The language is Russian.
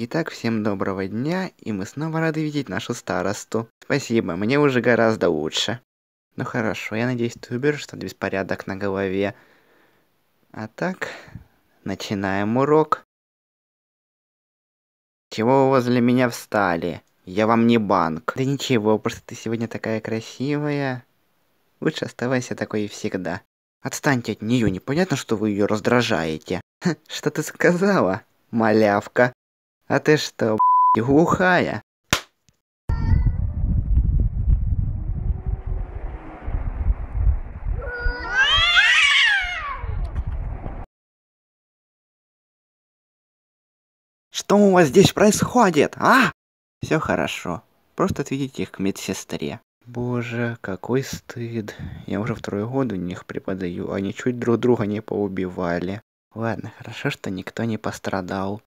Итак, всем доброго дня, и мы снова рады видеть нашу старосту. Спасибо, мне уже гораздо лучше. Ну хорошо, я надеюсь, ты уберешь тот беспорядок на голове. А так, начинаем урок. Чего вы возле меня встали? Я вам не банк. Да ничего, просто ты сегодня такая красивая. Лучше оставайся такой и всегда. Отстаньте от нее, непонятно, что вы ее раздражаете. Что ты сказала, малявка? А ты что, глухая? Что у вас здесь происходит, а? Все хорошо. Просто отведите их к медсестре. Боже, какой стыд. Я уже второй год у них преподаю, они чуть друг друга не поубивали. Ладно, хорошо, что никто не пострадал.